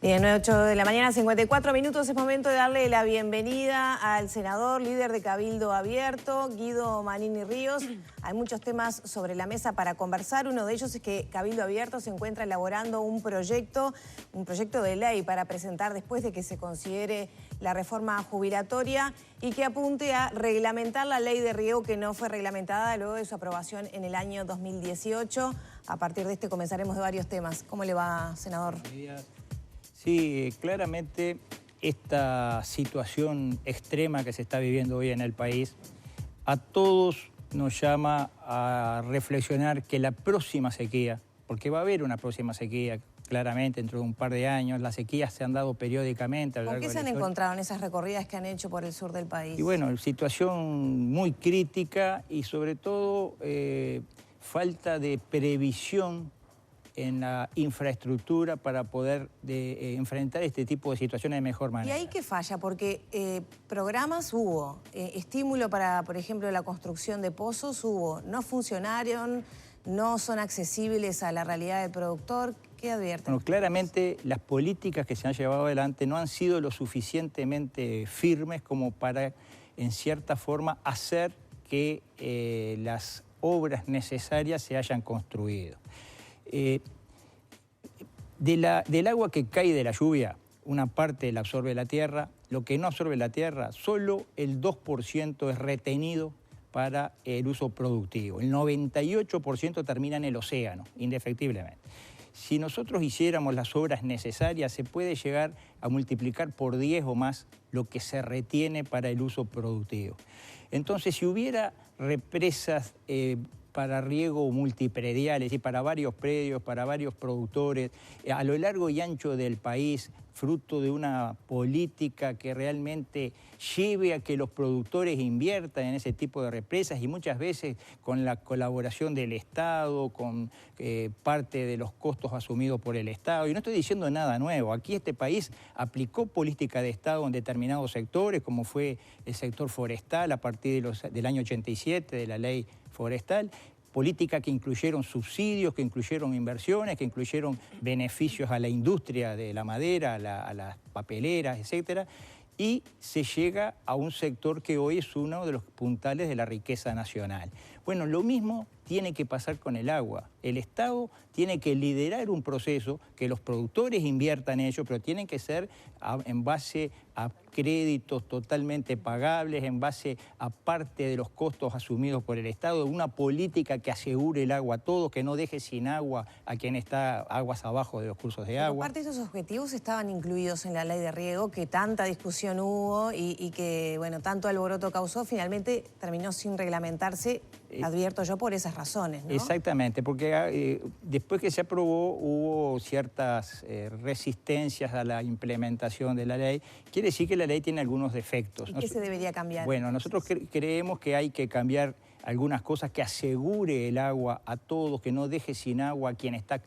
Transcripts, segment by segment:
Bien, 8 de la mañana, 54 minutos. Es momento de darle la bienvenida al senador, líder de Cabildo Abierto, Guido Manini Ríos. Hay muchos temas sobre la mesa para conversar. Uno de ellos es que Cabildo Abierto se encuentra elaborando un proyecto de ley para presentar después de que se considere la reforma jubilatoria y que apunte a reglamentar la ley de riego que no fue reglamentada luego de su aprobación en el año 2018. A partir de este comenzaremos de varios temas. ¿Cómo le va, senador? Buenos días. Sí, claramente esta situación extrema que se está viviendo hoy en el país a todos nos llama a reflexionar que la próxima sequía, porque va a haber una próxima sequía claramente dentro de un par de años, las sequías se han dado periódicamente a lo largo de la historia. ¿Con qué se han encontrado en esas recorridas que han hecho por el sur del país? Y bueno, situación muy crítica y sobre todo falta de previsión en la infraestructura para poder enfrentar este tipo de situaciones de mejor manera. ¿Y ahí qué falla? Porque programas hubo, estímulo para, por ejemplo, la construcción de pozos hubo, no funcionaron, no son accesibles a la realidad del productor. ¿Qué advierten? Bueno, claramente las políticas que se han llevado adelante no han sido lo suficientemente firmes como para, en cierta forma, hacer que las obras necesarias se hayan construido. Del agua que cae de la lluvia, una parte la absorbe la tierra, lo que no absorbe la tierra, solo el 2% es retenido para el uso productivo. El 98% termina en el océano, indefectiblemente. Si nosotros hiciéramos las obras necesarias, se puede llegar a multiplicar por 10 o más lo que se retiene para el uso productivo. Entonces, si hubiera represas para riego multiprediales y para varios predios, para varios productores, a lo largo y ancho del país, fruto de una política que realmente lleve a que los productores inviertan en ese tipo de represas y muchas veces con la colaboración del Estado, con parte de los costos asumidos por el Estado. Y no estoy diciendo nada nuevo. Aquí este país aplicó política de Estado en determinados sectores, como fue el sector forestal a partir del año 87, de la ley forestal, política que incluyeron subsidios, que incluyeron inversiones, que incluyeron beneficios a la industria de la madera, a las papeleras, etcétera, y se llega a un sector que hoy es uno de los puntales de la riqueza nacional. Bueno, lo mismo tiene que pasar con el agua. El Estado tiene que liderar un proceso que los productores inviertan en ello, pero tienen que ser en base a créditos totalmente pagables, en base a parte de los costos asumidos por el Estado, una política que asegure el agua a todos, que no deje sin agua a quien está aguas abajo de los cursos de agua. Parte de esos objetivos estaban incluidos en la ley de riego, que tanta discusión hubo y que, bueno, tanto alboroto causó, finalmente terminó sin reglamentarse, advierto yo, por esas razones, ¿no? Exactamente, porque después que se aprobó hubo ciertas resistencias a la implementación de la ley. Quiere decir que la ley tiene algunos defectos. ¿Y qué se debería cambiar? Bueno, nosotros creemos que hay que cambiar algunas cosas que asegure el agua a todos, que no deje sin agua a quien está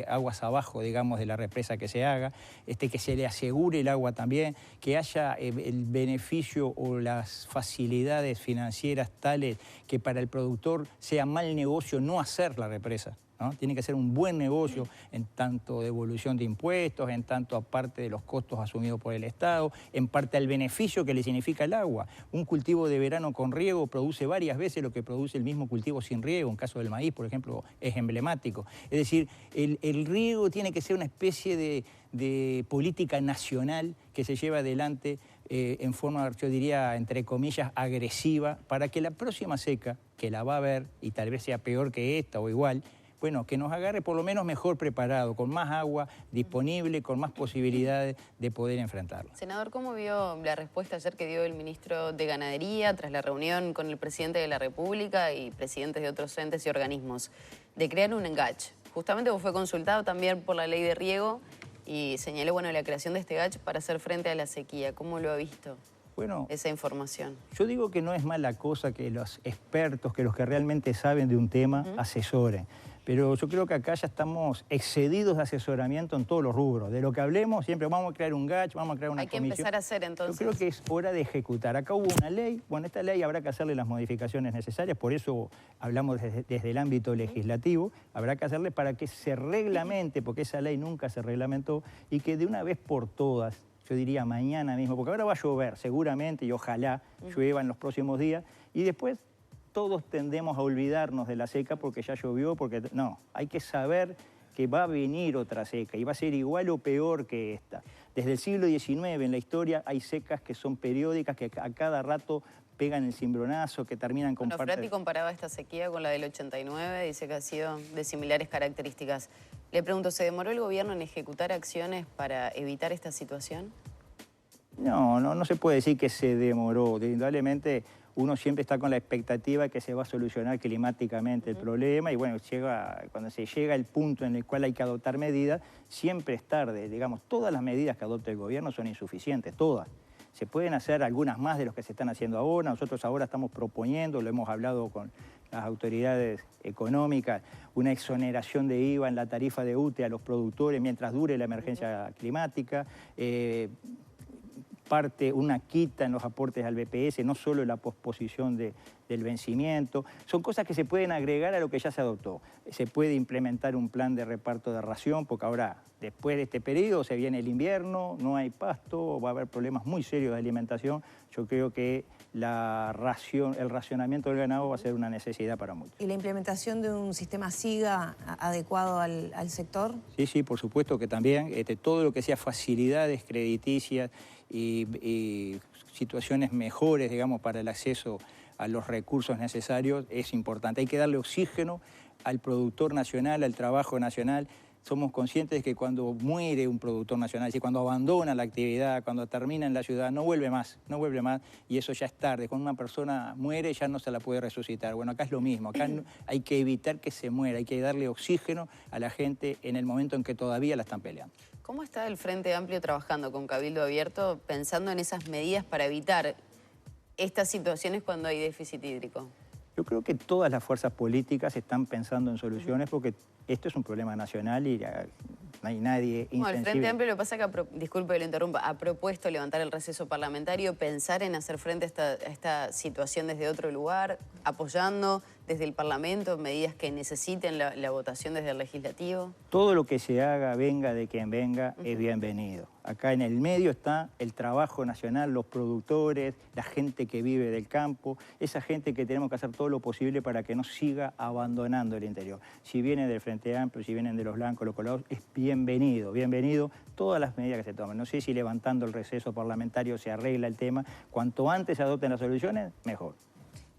aguas abajo, digamos, de la represa que se haga, que se le asegure el agua también, que haya el beneficio o las facilidades financieras tales que para el productor sea mal negocio no hacer la represa, ¿no? Tiene que ser un buen negocio en tanto devolución de impuestos, en tanto aparte de los costos asumidos por el Estado, en parte al beneficio que le significa el agua. Un cultivo de verano con riego produce varias veces lo que produce el mismo cultivo sin riego. En caso del maíz, por ejemplo, es emblemático. Es decir, el riego tiene que ser una especie de política nacional que se lleva adelante en forma, yo diría, entre comillas, agresiva, para que la próxima seca, que la va a haber, y tal vez sea peor que esta o igual, bueno, que nos agarre por lo menos mejor preparado, con más agua disponible, con más posibilidades de poder enfrentarlo. Senador, ¿cómo vio la respuesta ayer que dio el ministro de Ganadería tras la reunión con el presidente de la República y presidentes de otros entes y organismos de crear un GACH? Justamente fue consultado también por la ley de riego y señaló, bueno, la creación de este GACH para hacer frente a la sequía. ¿Cómo lo ha visto? Bueno, esa información. Yo digo que no es mala cosa que los expertos, que los que realmente saben de un tema, asesoren. Pero yo creo que acá ya estamos excedidos de asesoramiento en todos los rubros. De lo que hablemos, siempre vamos a crear un GACH, vamos a crear una comisión. Hay que empezar a hacer, entonces. Yo creo que es hora de ejecutar. Acá hubo una ley, bueno, esta ley habrá que hacerle las modificaciones necesarias, por eso hablamos desde el ámbito legislativo, habrá que hacerle para que se reglamente, porque esa ley nunca se reglamentó, y que de una vez por todas, yo diría mañana mismo, porque ahora va a llover seguramente y ojalá llueva en los próximos días, y después todos tendemos a olvidarnos de la seca porque ya llovió, porque no, hay que saber que va a venir otra seca y va a ser igual o peor que esta. Desde el siglo XIX en la historia hay secas que son periódicas, que a cada rato pegan el cimbronazo, que terminan con Bueno, Frati comparaba esta sequía con la del 89, dice que ha sido de similares características. Le pregunto, ¿se demoró el gobierno en ejecutar acciones para evitar esta situación? No se puede decir que se demoró. Indudablemente uno siempre está con la expectativa de que se va a solucionar climáticamente el problema y bueno, cuando se llega al punto en el cual hay que adoptar medidas, siempre es tarde. Digamos, todas las medidas que adopta el gobierno son insuficientes, todas. Se pueden hacer algunas más de lo que se están haciendo ahora. Nosotros ahora estamos proponiendo, lo hemos hablado con las autoridades económicas, una exoneración de IVA en la tarifa de UTE a los productores mientras dure la emergencia climática, una quita en los aportes al BPS, no solo la posposición del vencimiento. Son cosas que se pueden agregar a lo que ya se adoptó. Se puede implementar un plan de reparto de ración, porque ahora, después de este periodo, se viene el invierno, no hay pasto, va a haber problemas muy serios de alimentación. Yo creo que el racionamiento del ganado va a ser una necesidad para muchos. ¿Y la implementación de un sistema SIGA adecuado al sector? Sí, por supuesto que también. Todo lo que sea facilidades crediticias y situaciones mejores, digamos, para el acceso a los recursos necesarios es importante. Hay que darle oxígeno al productor nacional, al trabajo nacional. Somos conscientes de que cuando muere un productor nacional, es decir, cuando abandona la actividad, cuando termina en la ciudad, no vuelve más, y eso ya es tarde. Cuando una persona muere ya no se la puede resucitar. Bueno, acá es lo mismo, acá hay que evitar que se muera, hay que darle oxígeno a la gente en el momento en que todavía la están peleando. ¿Cómo está el Frente Amplio trabajando con Cabildo Abierto pensando en esas medidas para evitar estas situaciones cuando hay déficit hídrico? Yo creo que todas las fuerzas políticas están pensando en soluciones porque esto es un problema nacional y no hay nadie insensible. Bueno, el Frente Amplio lo que pasa es que, disculpe que lo interrumpa, ha propuesto levantar el receso parlamentario, pensar en hacer frente a esta situación desde otro lugar, apoyando desde el Parlamento medidas que necesiten la votación desde el Legislativo. Todo lo que se haga, venga de quien venga, es bienvenido. Acá en el medio está el trabajo nacional, los productores, la gente que vive del campo, esa gente que tenemos que hacer todo lo posible para que no siga abandonando el interior. Si vienen del Frente Amplio, si vienen de los blancos, los colorados, es bienvenido todas las medidas que se tomen. No sé si levantando el receso parlamentario se arregla el tema. Cuanto antes se adopten las soluciones, mejor.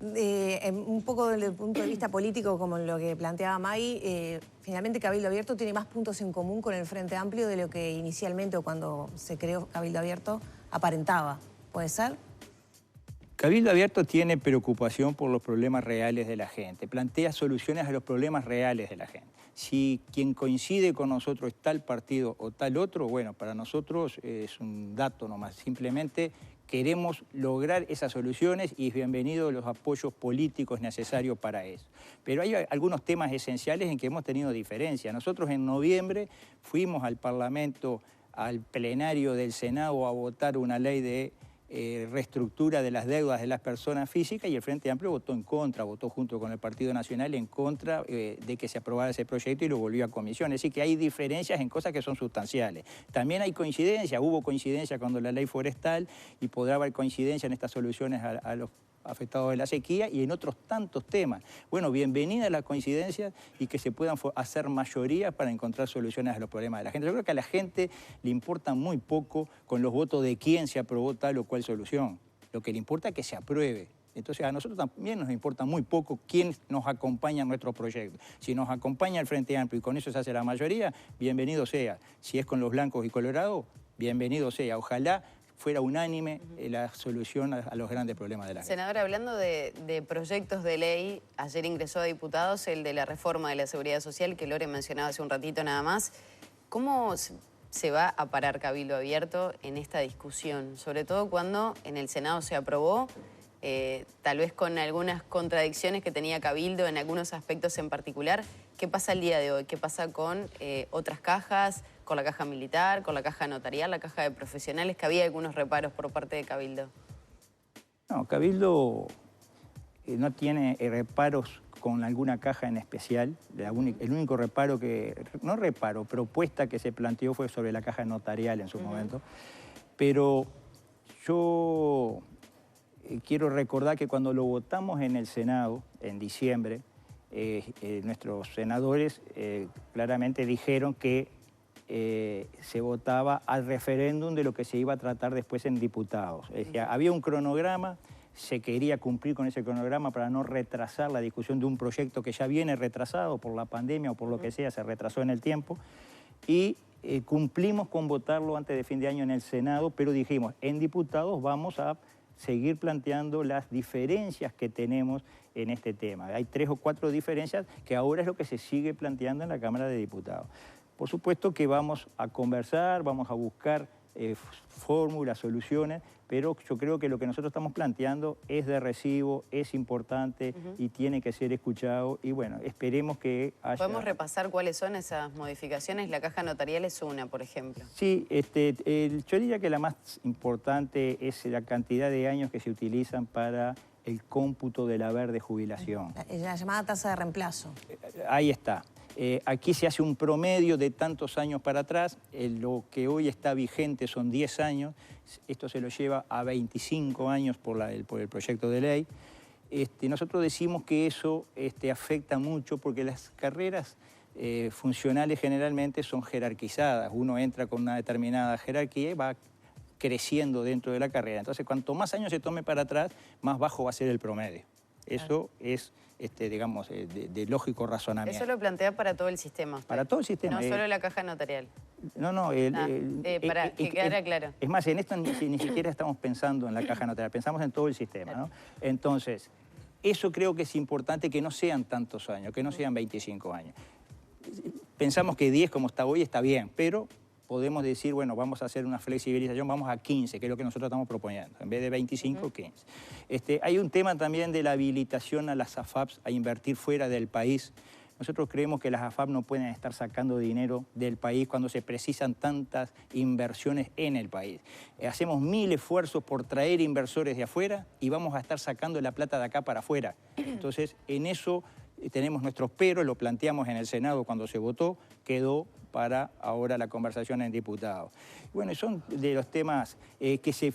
Un poco desde el punto de vista político, como lo que planteaba May, finalmente Cabildo Abierto tiene más puntos en común con el Frente Amplio de lo que inicialmente o cuando se creó Cabildo Abierto aparentaba. ¿Puede ser? Cabildo Abierto tiene preocupación por los problemas reales de la gente, plantea soluciones a los problemas reales de la gente. Si quien coincide con nosotros es tal partido o tal otro, bueno, para nosotros es un dato nomás, simplemente queremos lograr esas soluciones y es bienvenido los apoyos políticos necesarios para eso. Pero hay algunos temas esenciales en que hemos tenido diferencia. Nosotros en noviembre fuimos al Parlamento, al plenario del Senado a votar una ley de reestructura de las deudas de las personas físicas y el Frente Amplio votó en contra, votó junto con el Partido Nacional en contra de que se aprobara ese proyecto y lo volvió a comisión. Es decir, que hay diferencias en cosas que son sustanciales. También hay coincidencia, hubo coincidencia cuando la ley forestal y podrá haber coincidencia en estas soluciones a los afectados de la sequía y en otros tantos temas. Bueno, bienvenida la coincidencia y que se puedan hacer mayorías para encontrar soluciones a los problemas de la gente. Yo creo que a la gente le importa muy poco con los votos de quién se aprobó tal o cual solución. Lo que le importa es que se apruebe. Entonces a nosotros también nos importa muy poco quién nos acompaña en nuestro proyecto. Si nos acompaña el Frente Amplio y con eso se hace la mayoría, bienvenido sea. Si es con los blancos y colorados, bienvenido sea. Ojalá fuera unánime la solución a los grandes problemas de la gente. Senadora, hablando de proyectos de ley, ayer ingresó a diputados el de la reforma de la Seguridad Social, que Lore mencionaba hace un ratito nada más. ¿Cómo se va a parar Cabildo Abierto en esta discusión? Sobre todo cuando en el Senado se aprobó, tal vez con algunas contradicciones que tenía Cabildo en algunos aspectos en particular, ¿Qué pasa el día de hoy? ¿Qué pasa con otras cajas, con la caja militar, con la caja notarial, la caja de profesionales, que había algunos reparos por parte de Cabildo? No, Cabildo no tiene reparos con alguna caja en especial. El único reparo propuesta que se planteó fue sobre la caja notarial en su momento. Pero yo quiero recordar que cuando lo votamos en el Senado, en diciembre, nuestros senadores claramente dijeron que se votaba al referéndum de lo que se iba a tratar después en diputados. Es decir, había un cronograma, se quería cumplir con ese cronograma para no retrasar la discusión de un proyecto que ya viene retrasado por la pandemia o por lo que sea, se retrasó en el tiempo, y cumplimos con votarlo antes de fin de año en el Senado, pero dijimos, en diputados vamos a seguir planteando las diferencias que tenemos en este tema. Hay 3 o 4 diferencias que ahora es lo que se sigue planteando en la Cámara de Diputados. Por supuesto que vamos a conversar, vamos a buscar fórmulas, soluciones, pero yo creo que lo que nosotros estamos planteando es de recibo, es importante y tiene que ser escuchado. Y bueno, esperemos que haya... ¿Podemos repasar cuáles son esas modificaciones? La caja notarial es una, por ejemplo. Sí, yo diría que la más importante es la cantidad de años que se utilizan para el cómputo del haber de jubilación. La llamada tasa de reemplazo. Ahí está. Aquí se hace un promedio de tantos años para atrás. Lo que hoy está vigente son 10 años. Esto se lo lleva a 25 años por el proyecto de ley. Nosotros decimos que eso afecta mucho porque las carreras funcionales generalmente son jerarquizadas. Uno entra con una determinada jerarquía y va creciendo dentro de la carrera. Entonces, cuanto más años se tome para atrás, más bajo va a ser el promedio. Eso es, digamos, de lógico razonamiento. Eso lo plantea para todo el sistema usted. Para todo el sistema. No solo la caja notarial. No, para que quedara claro. Es más, en esto ni siquiera estamos pensando en la caja notarial, pensamos en todo el sistema, ¿no? Entonces, eso creo que es importante que no sean tantos años, que no sean 25 años. Pensamos que 10 como está hoy está bien, pero podemos decir, bueno, vamos a hacer una flexibilización, vamos a 15, que es lo que nosotros estamos proponiendo, en vez de 25, 15. Hay un tema también de la habilitación a las AFAPs a invertir fuera del país. Nosotros creemos que las AFAP no pueden estar sacando dinero del país cuando se precisan tantas inversiones en el país. Hacemos 1000 esfuerzos por traer inversores de afuera y vamos a estar sacando la plata de acá para afuera. Entonces, en eso tenemos nuestros peros, lo planteamos en el Senado cuando se votó, quedó para ahora la conversación en diputados. Bueno, son de los temas que se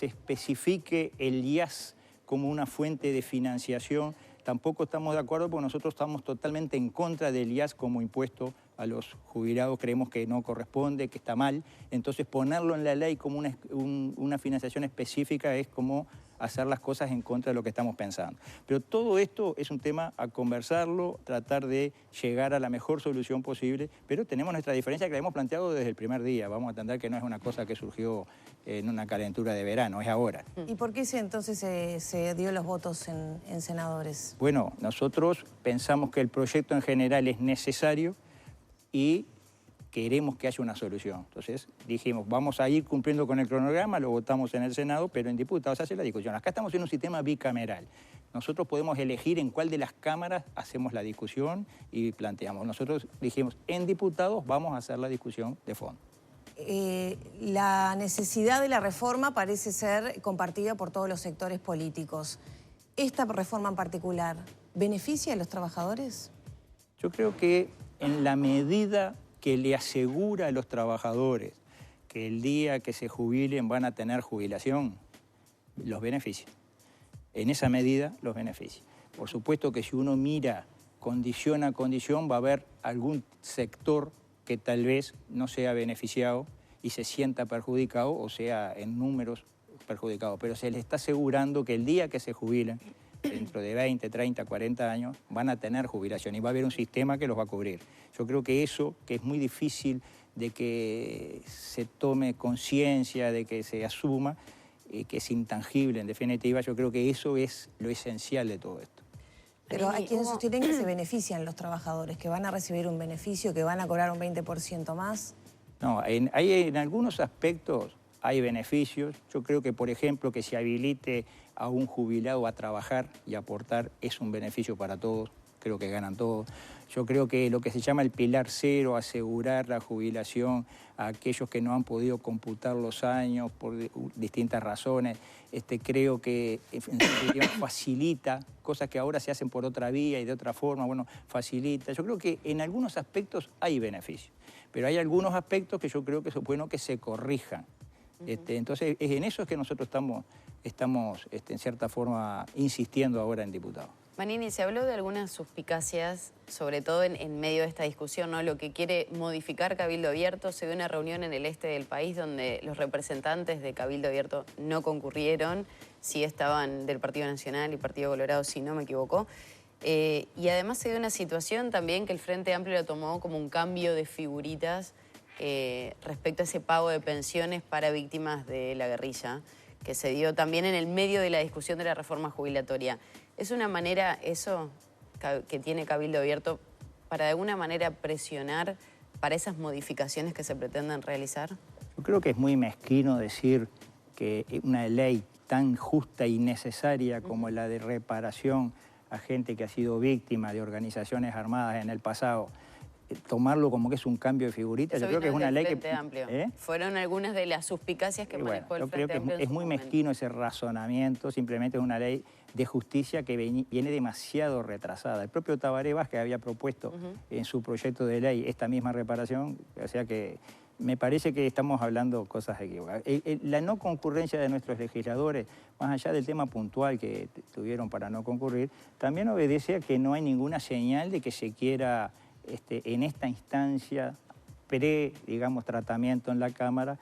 especifique el IAS como una fuente de financiación. Tampoco estamos de acuerdo porque nosotros estamos totalmente en contra del IAS como impuesto a los jubilados. Creemos que no corresponde, que está mal. Entonces ponerlo en la ley como una financiación específica es como hacer las cosas en contra de lo que estamos pensando. Pero todo esto es un tema a conversarlo, tratar de llegar a la mejor solución posible, pero tenemos nuestra diferencia que la hemos planteado desde el primer día. Vamos a entender que no es una cosa que surgió en una calentura de verano, es ahora. ¿Y por qué entonces se dio los votos en senadores? Bueno, nosotros pensamos que el proyecto en general es necesario y queremos que haya una solución. Entonces dijimos, vamos a ir cumpliendo con el cronograma, lo votamos en el Senado, pero en diputados se hace la discusión. Acá estamos en un sistema bicameral. Nosotros podemos elegir en cuál de las cámaras hacemos la discusión y planteamos. Nosotros dijimos, en diputados vamos a hacer la discusión de fondo. La necesidad de la reforma parece ser compartida por todos los sectores políticos. ¿Esta reforma en particular beneficia a los trabajadores? Yo creo que en la medida que le asegura a los trabajadores que el día que se jubilen van a tener jubilación, los beneficia. En esa medida los beneficia. Por supuesto que si uno mira condición a condición va a haber algún sector que tal vez no sea beneficiado y se sienta perjudicado o sea en números perjudicado, pero se le está asegurando que el día que se jubilen, dentro de 20, 30, 40 años, van a tener jubilación y va a haber un sistema que los va a cubrir. Yo creo que eso, que es muy difícil de que se tome conciencia, de que se asuma, que es intangible en definitiva, yo creo que eso es lo esencial de todo esto. Pero hay quienes sostienen que se benefician los trabajadores, que van a recibir un beneficio, que van a cobrar un 20% más. No, en algunos aspectos hay beneficios. Yo creo que, por ejemplo, que se habilite a un jubilado a trabajar y aportar es un beneficio para todos. creo que ganan todos. Yo creo que lo que se llama el pilar cero, asegurar la jubilación a aquellos que no han podido computar los años por distintas razones, creo que facilita cosas que ahora se hacen por otra vía y de otra forma, bueno, facilita. Yo creo que en algunos aspectos hay beneficios, pero hay algunos aspectos que yo creo que es bueno que se corrijan. Entonces, en eso es que nosotros estamos en cierta forma insistiendo ahora en diputados. Manini, se habló de algunas suspicacias, sobre todo en medio de esta discusión, ¿no? Lo que quiere modificar Cabildo Abierto. Se dio una reunión en el este del país donde los representantes de Cabildo Abierto no concurrieron, sí estaban del Partido Nacional y Partido Colorado, si no me equivoco. Y además se dio una situación también que el Frente Amplio lo tomó como un cambio de figuritas respecto a ese pago de pensiones para víctimas de la guerrilla, que se dio también en el medio de la discusión de la reforma jubilatoria. ¿Es una manera eso que tiene Cabildo Abierto para de alguna manera presionar para esas modificaciones que se pretenden realizar? Yo creo que es muy mezquino decir que una ley tan justa y necesaria como la de reparación a gente que ha sido víctima de organizaciones armadas en el pasado, tomarlo como que es un cambio de figurita. Yo creo que es una ley que... Amplio. Fueron algunas de las suspicacias que manejó el Frente Amplio. Yo creo que es muy mezquino ese razonamiento, simplemente es una ley de justicia que viene demasiado retrasada. El propio Tabaré Vázquez había propuesto en su proyecto de ley esta misma reparación, o sea que me parece que estamos hablando cosas equivocadas. La no concurrencia de nuestros legisladores, más allá del tema puntual que tuvieron para no concurrir, también obedece a que no hay ninguna señal de que se quiera en esta instancia digamos, tratamiento en la Cámara,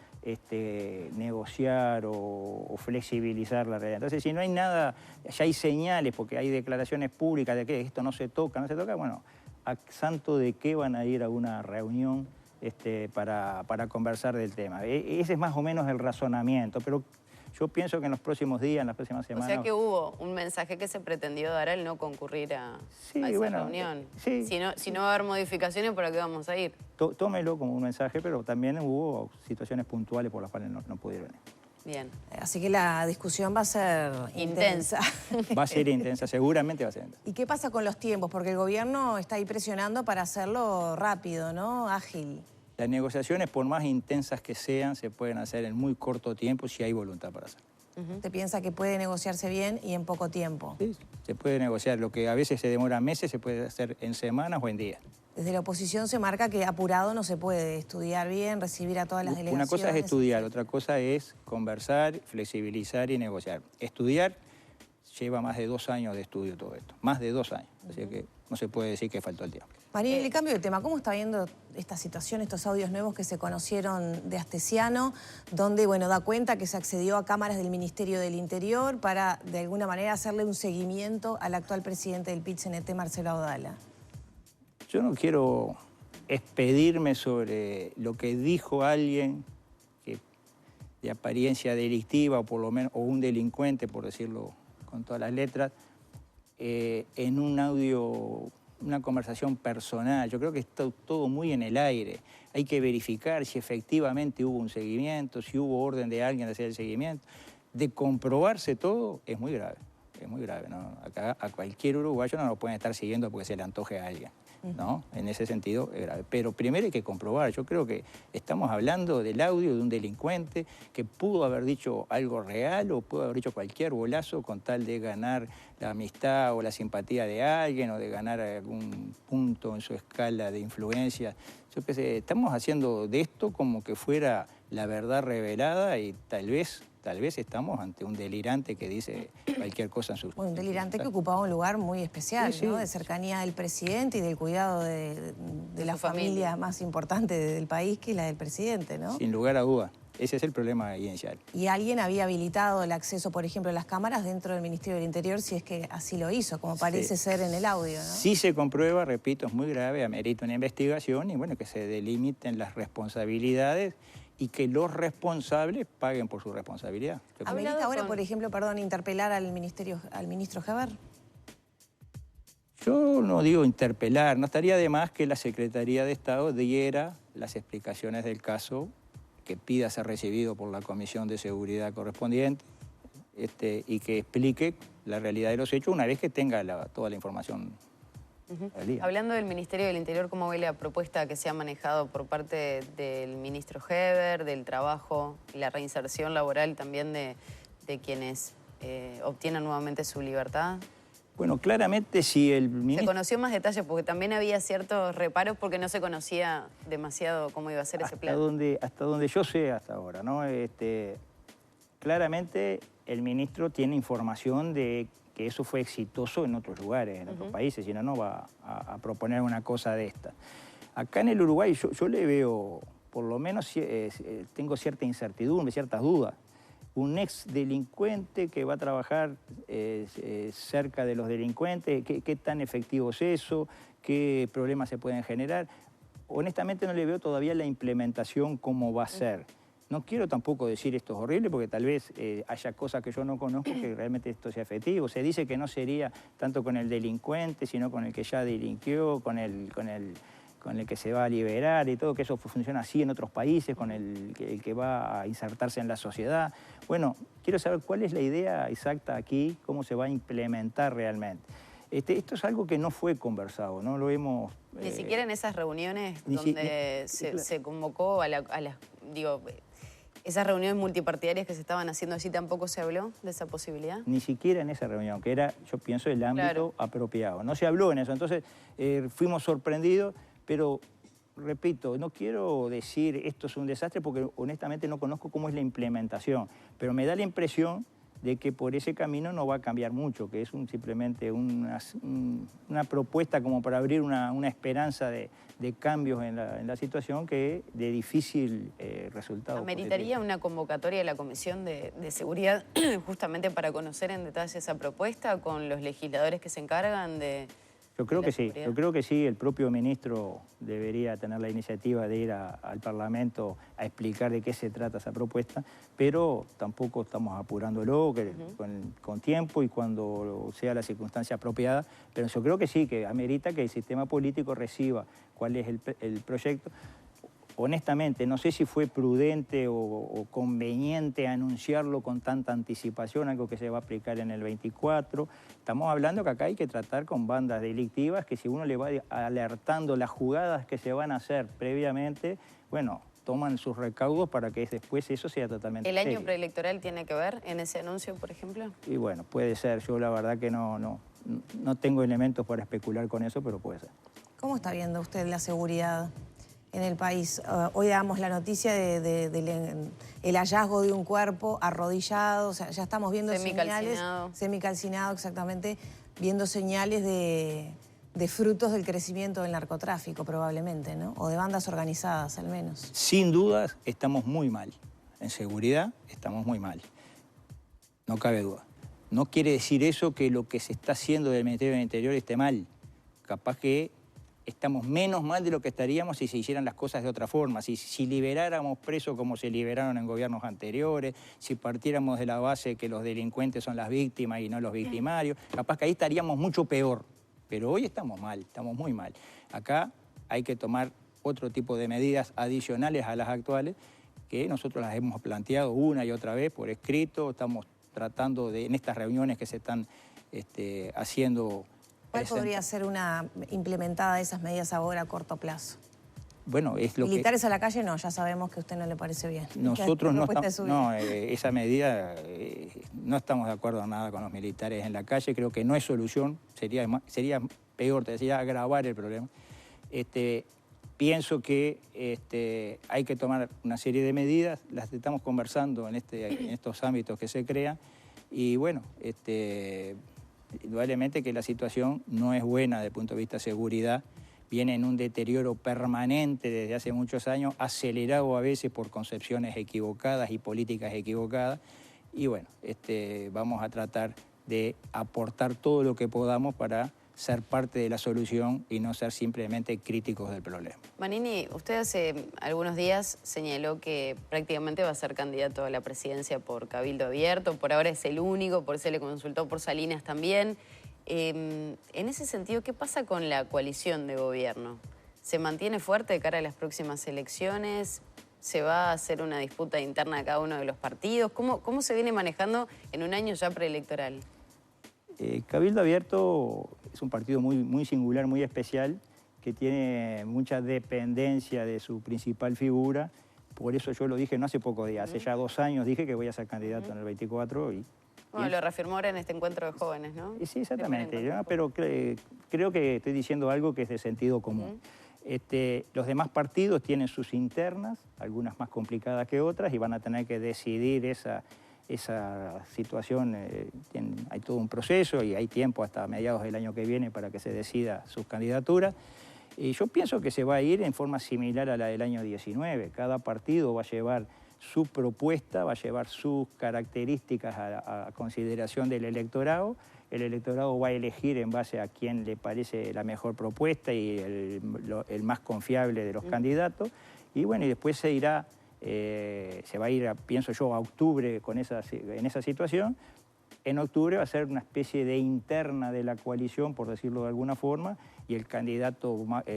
negociar o flexibilizar la realidad. Entonces, si no hay nada, ya hay señales, porque hay declaraciones públicas de que esto no se toca, bueno, ¿a santo de qué van a ir a una reunión para conversar del tema? Ese es más o menos el razonamiento, pero yo pienso que en los próximos días, en las próximas semanas... O sea que hubo un mensaje que se pretendió dar al no concurrir a esa reunión. Sí. Si no va a haber modificaciones, ¿para qué vamos a ir? Tómelo como un mensaje, pero también hubo situaciones puntuales por las cuales no pudieron ir. Bien. Así que la discusión va a ser intensa. Va a ser intensa, seguramente va a ser intensa. ¿Y qué pasa con los tiempos? Porque el gobierno está ahí presionando para hacerlo rápido, ¿no? Ágil. Las negociaciones, por más intensas que sean, se pueden hacer en muy corto tiempo si hay voluntad para hacerlo. ¿Usted piensa que puede negociarse bien y en poco tiempo? Sí, se puede negociar. Lo que a veces se demora meses se puede hacer en semanas o en días. Desde la oposición se marca que apurado no se puede estudiar bien, recibir a todas las delegaciones. Una cosa es estudiar, otra cosa es conversar, flexibilizar y negociar. Estudiar lleva más de 2 años de estudio todo esto, más de 2 años. Así que no se puede decir que faltó el tiempo. María, el cambio de tema, ¿cómo está viendo esta situación, estos audios nuevos que se conocieron de Astesiano, donde, bueno, da cuenta que se accedió a cámaras del Ministerio del Interior para, de alguna manera, hacerle un seguimiento al actual presidente del PIT-CNT, Marcelo Audala? Yo no quiero expedirme sobre lo que dijo alguien que de apariencia delictiva o por lo menos o un delincuente, por decirlo con todas las letras, en un audio, una conversación personal. Yo creo que está todo muy en el aire. Hay que verificar si efectivamente hubo un seguimiento, si hubo orden de alguien de hacer el seguimiento. De comprobarse todo es muy grave, ¿no? Acá a cualquier uruguayo no lo pueden estar siguiendo porque se le antoje a alguien, ¿no? En ese sentido es grave. Pero primero hay que comprobar. Yo creo que estamos hablando del audio de un delincuente que pudo haber dicho algo real o pudo haber dicho cualquier bolazo con tal de ganar la amistad o la simpatía de alguien o de ganar algún punto en su escala de influencia. Yo pensé, estamos haciendo de esto como que fuera la verdad revelada y tal vez estamos ante un delirante que dice cualquier cosa en su... Bueno, un delirante que ocupaba un lugar muy especial, sí, ¿no? De cercanía del presidente y del cuidado de la familia más importante del país, que es la del presidente, ¿no? Sin lugar a duda. Ese es el problema inicial. ¿Y alguien había habilitado el acceso, por ejemplo, a las cámaras dentro del Ministerio del Interior, si es que así lo hizo, como parece ser en el audio, ¿no? Si se comprueba, repito, es muy grave, amerita una investigación y bueno, que se delimiten las responsabilidades y que los responsables paguen por su responsabilidad. ¿Amerita ahora, por ejemplo, interpelar al ministro Heber? Yo no digo interpelar, no estaría de más que la Secretaría de Estado diera las explicaciones del caso, que pida ser recibido por la Comisión de Seguridad correspondiente y que explique la realidad de los hechos una vez que tenga toda la información al día. Hablando del Ministerio del Interior, ¿cómo ve la propuesta que se ha manejado por parte del ministro Heber, del trabajo y la reinserción laboral también de quienes obtienen nuevamente su libertad? Bueno, claramente si el ministro... ¿Se conoció más detalles? Porque también había ciertos reparos porque no se conocía demasiado cómo iba a ser ese plan. Hasta donde yo sé hasta ahora, ¿no? Claramente el ministro tiene información de que eso fue exitoso en otros lugares, en otros países, si no, no va a proponer una cosa de esta. Acá en el Uruguay yo le veo, por lo menos tengo cierta incertidumbre, ciertas dudas. Un ex delincuente que va a trabajar cerca de los delincuentes, ¿qué tan efectivo es eso? ¿Qué problemas se pueden generar? Honestamente no le veo todavía la implementación cómo va a ser. No quiero tampoco decir esto es horrible porque tal vez haya cosas que yo no conozco que realmente esto sea efectivo. Se dice que no sería tanto con el delincuente, sino con el que ya delinquió, con el que se va a liberar y todo, que eso funciona así en otros países, con el que va a insertarse en la sociedad. Bueno, quiero saber cuál es la idea exacta aquí, cómo se va a implementar realmente. Esto es algo que no fue conversado, no lo hemos... Ni siquiera en esas reuniones donde se convocó a las... Digo, esas reuniones multipartidarias que se estaban haciendo allí, ¿tampoco se habló de esa posibilidad? Ni siquiera en esa reunión, que era, yo pienso, el ámbito apropiado. No se habló en eso, entonces fuimos sorprendidos, pero repito, no quiero decir esto es un desastre porque honestamente no conozco cómo es la implementación, pero me da la impresión de que por ese camino no va a cambiar mucho, que es simplemente una propuesta como para abrir una esperanza de cambios en la situación que de difícil resultado. ¿Ameritaría una convocatoria de la Comisión de Seguridad justamente para conocer en detalle esa propuesta con los legisladores que se encargan de... Yo creo que sí, el propio ministro debería tener la iniciativa de ir al Parlamento a explicar de qué se trata esa propuesta, pero tampoco estamos apurándolo con tiempo y cuando sea la circunstancia apropiada, pero yo creo que sí, que amerita que el sistema político reciba cuál es el proyecto. Honestamente, no sé si fue prudente o conveniente anunciarlo con tanta anticipación, algo que se va a aplicar en el 24. Estamos hablando que acá hay que tratar con bandas delictivas que si uno le va alertando las jugadas que se van a hacer previamente, bueno, toman sus recaudos para que después eso sea totalmente ¿El año serio. preelectoral tiene que ver en ese anuncio, por ejemplo? Y bueno, puede ser. Yo la verdad que no tengo elementos para especular con eso, pero puede ser. ¿Cómo está viendo usted la seguridad en el país? Hoy damos la noticia del hallazgo de un cuerpo arrodillado, o sea, ya estamos viendo señales... Semicalcinado, exactamente, viendo señales de frutos del crecimiento del narcotráfico, probablemente, ¿no? O de bandas organizadas, al menos. Sin dudas, estamos muy mal. En seguridad, estamos muy mal. No cabe duda. No quiere decir eso que lo que se está haciendo del Ministerio del Interior esté mal. Capaz que estamos menos mal de lo que estaríamos si se hicieran las cosas de otra forma, si liberáramos presos como se liberaron en gobiernos anteriores, si partiéramos de la base que los delincuentes son las víctimas y no los victimarios, capaz que ahí estaríamos mucho peor. Pero hoy estamos mal, estamos muy mal. Acá hay que tomar otro tipo de medidas adicionales a las actuales que nosotros las hemos planteado una y otra vez por escrito, estamos tratando en estas reuniones que se están haciendo... ¿Cuál podría ser una implementada de esas medidas ahora a corto plazo? Bueno, es lo Militares a la calle no, ya sabemos que a usted no le parece bien. Nosotros no estamos, esa medida, no estamos de acuerdo en nada con los militares en la calle, creo que no es solución, sería peor, sería agravar el problema. Pienso que hay que tomar una serie de medidas, las estamos conversando en estos ámbitos que se crean, y bueno, indudablemente que la situación no es buena desde el punto de vista de seguridad, viene en un deterioro permanente desde hace muchos años, acelerado a veces por concepciones equivocadas y políticas equivocadas, y bueno, vamos a tratar de aportar todo lo que podamos para ser parte de la solución y no ser simplemente críticos del problema. Manini, usted hace algunos días señaló que prácticamente va a ser candidato a la presidencia por Cabildo Abierto, por ahora es el único, por eso le consultó por Salinas también. En ese sentido, ¿qué pasa con la coalición de gobierno? ¿Se mantiene fuerte de cara a las próximas elecciones? ¿Se va a hacer una disputa interna a cada uno de los partidos? ¿Cómo se viene manejando en un año ya preelectoral? Cabildo Abierto es un partido muy singular, muy especial, que tiene mucha dependencia de su principal figura. Por eso yo lo dije no hace pocos días, hace ya 2 años dije que voy a ser candidato en el 24 y... Bueno, lo reafirmó ahora en este encuentro de jóvenes, ¿no? Sí, exactamente, pero creo que estoy diciendo algo que es de sentido común. Los demás partidos tienen sus internas, algunas más complicadas que otras, y van a tener que decidir esa situación. Hay todo un proceso y hay tiempo hasta mediados del año que viene para que se decida sus candidaturas. Y yo pienso que se va a ir en forma similar a la del año 19. Cada partido va a llevar su propuesta, va a llevar sus características a consideración del electorado. El electorado va a elegir en base a quién le parece la mejor propuesta y el más confiable de los candidatos. Y bueno, y después se va a ir, pienso yo, a octubre en esa situación. En octubre va a ser una especie de interna de la coalición, por decirlo de alguna forma, y el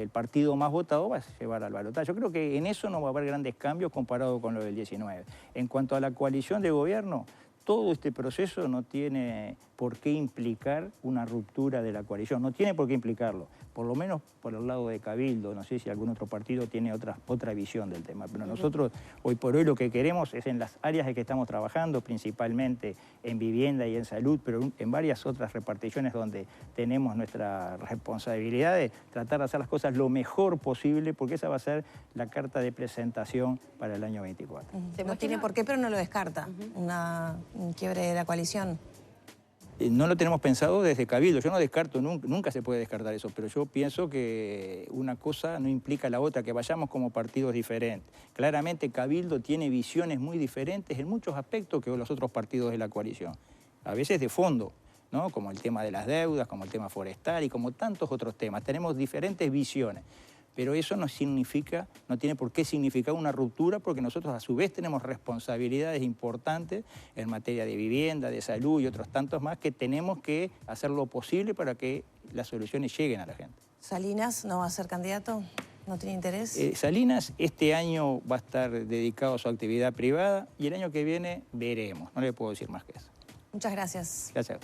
partido más votado va a llevar al balotaje. Yo creo que en eso no va a haber grandes cambios comparado con lo del 19. En cuanto a la coalición de gobierno, todo este proceso no tiene por qué implicar una ruptura de la coalición, no tiene por qué implicarlo, por lo menos por el lado de Cabildo. No sé si algún otro partido tiene otra visión del tema, pero nosotros hoy por hoy lo que queremos es en las áreas en que estamos trabajando, principalmente en vivienda y en salud, pero en varias otras reparticiones donde tenemos nuestras responsabilidades, tratar de hacer las cosas lo mejor posible, porque esa va a ser la carta de presentación para el año 24. No tiene por qué, pero no lo descarta, un quiebre de la coalición. No lo tenemos pensado desde Cabildo, yo no descarto, nunca se puede descartar eso, pero yo pienso que una cosa no implica la otra, que vayamos como partidos diferentes. Claramente Cabildo tiene visiones muy diferentes en muchos aspectos que los otros partidos de la coalición, a veces de fondo, ¿no? Como el tema de las deudas, como el tema forestal y como tantos otros temas. Tenemos diferentes visiones. Pero eso no tiene por qué significar una ruptura, porque nosotros a su vez tenemos responsabilidades importantes en materia de vivienda, de salud y otros tantos más, que tenemos que hacer lo posible para que las soluciones lleguen a la gente. ¿Salinas no va a ser candidato? ¿No tiene interés? Salinas este año va a estar dedicado a su actividad privada y el año que viene veremos, no le puedo decir más que eso. Muchas gracias. Gracias.